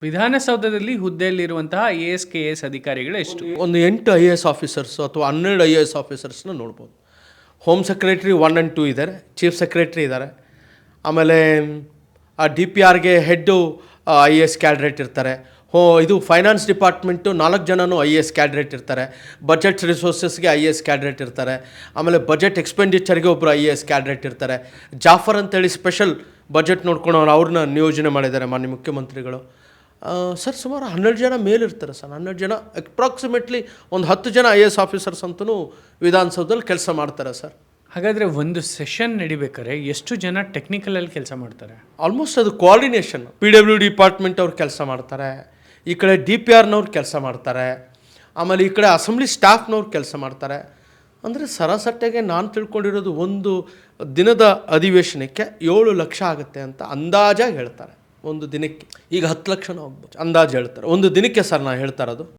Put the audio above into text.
ವಿಧಾನಸೌಧದಲ್ಲಿ ಹುದ್ದೆಯಲ್ಲಿರುವಂತಹ IAS, KAS ಅಧಿಕಾರಿಗಳು ಎಷ್ಟು? ಒಂದು 8 IAS ಆಫೀಸರ್ಸು ಅಥವಾ 12 IAS ಆಫೀಸರ್ಸ್ನ ನೋಡ್ಬೋದು. ಹೋಮ್ ಸೆಕ್ರೆಟ್ರಿ 1 and 2 ಇದ್ದಾರೆ, ಚೀಫ್ ಸೆಕ್ರೆಟ್ರಿ ಇದ್ದಾರೆ, ಆಮೇಲೆ DPRಗೆ ಹೆಡ್ಡು IAS ಕ್ಯಾಡ್ರೇಟ್ ಇರ್ತಾರೆ. ಇದು ಫೈನಾನ್ಸ್ ಡಿಪಾರ್ಟ್ಮೆಂಟು 4 ಜನನೂ IAS ಕ್ಯಾಡ್ರೇಟ್ ಇರ್ತಾರೆ. ಬಜೆಟ್ ರಿಸೋರ್ಸಸ್ಗೆ IAS ಕ್ಯಾಡ್ರೇಟ್ ಇರ್ತಾರೆ. ಆಮೇಲೆ ಬಜೆಟ್ ಎಕ್ಸ್ಪೆಂಡಿಚರ್ಗೆ ಒಬ್ಬರು IAS ಕ್ಯಾಡ್ರೇಟ್ ಇರ್ತಾರೆ. ಜಾಫರ್ ಅಂತೇಳಿ ಸ್ಪೆಷಲ್ ಬಜೆಟ್ ನೋಡ್ಕೊಂಡು ಅವ್ರನ್ನ ನಿಯೋಜನೆ ಮಾಡಿದ್ದಾರೆ ಮಾನ್ಯ ಮುಖ್ಯಮಂತ್ರಿಗಳು. ಸರ್ ಸುಮಾರು 12 ಜನ ಮೇಲಿರ್ತಾರೆ ಸರ್. 12 ಜನ ಅಪ್ರಾಕ್ಸಿಮೇಟ್ಲಿ ಒಂದು 10 ಜನ IAS ಆಫೀಸರ್ಸ್ ಅಂತಲೂ ವಿಧಾನಸೌಧದಲ್ಲಿ ಕೆಲಸ ಮಾಡ್ತಾರೆ ಸರ್. ಹಾಗಾದರೆ ಒಂದು ಸೆಷನ್ ನಡಿಬೇಕಾದ್ರೆ ಎಷ್ಟು ಜನ ಟೆಕ್ನಿಕಲಲ್ಲಿ ಕೆಲಸ ಮಾಡ್ತಾರೆ? ಆಲ್ಮೋಸ್ಟ್ ಅದು ಕೋಆರ್ಡಿನೇಷನ್ PW ಡಿಪಾರ್ಟ್ಮೆಂಟ್ ಅವ್ರು ಕೆಲಸ ಮಾಡ್ತಾರೆ, ಈ ಕಡೆ DPRನವ್ರು ಕೆಲಸ ಮಾಡ್ತಾರೆ, ಆಮೇಲೆ ಈ ಕಡೆ ಅಸೆಂಬ್ಲಿ ಸ್ಟಾಫ್ನವ್ರು ಕೆಲಸ ಮಾಡ್ತಾರೆ. ಅಂದರೆ ಸರಾಸಟ್ಟೆಗೆ ನಾನು ತಿಳ್ಕೊಂಡಿರೋದು ಒಂದು ದಿನದ ಅಧಿವೇಶನಕ್ಕೆ 7 ಲಕ್ಷ ಆಗುತ್ತೆ ಅಂತ ಅಂದಾಜಾಗಿ ಹೇಳ್ತಾರೆ. ಒಂದು ದಿನಕ್ಕೆ ಈಗ 10 ಲಕ್ಷ ಅಂದಾಜು ಹೇಳ್ತಾರೆ ಒಂದು ದಿನಕ್ಕೆ ಸರ್. ನಾನು ಹೇಳ್ತಾ ಇರೋದು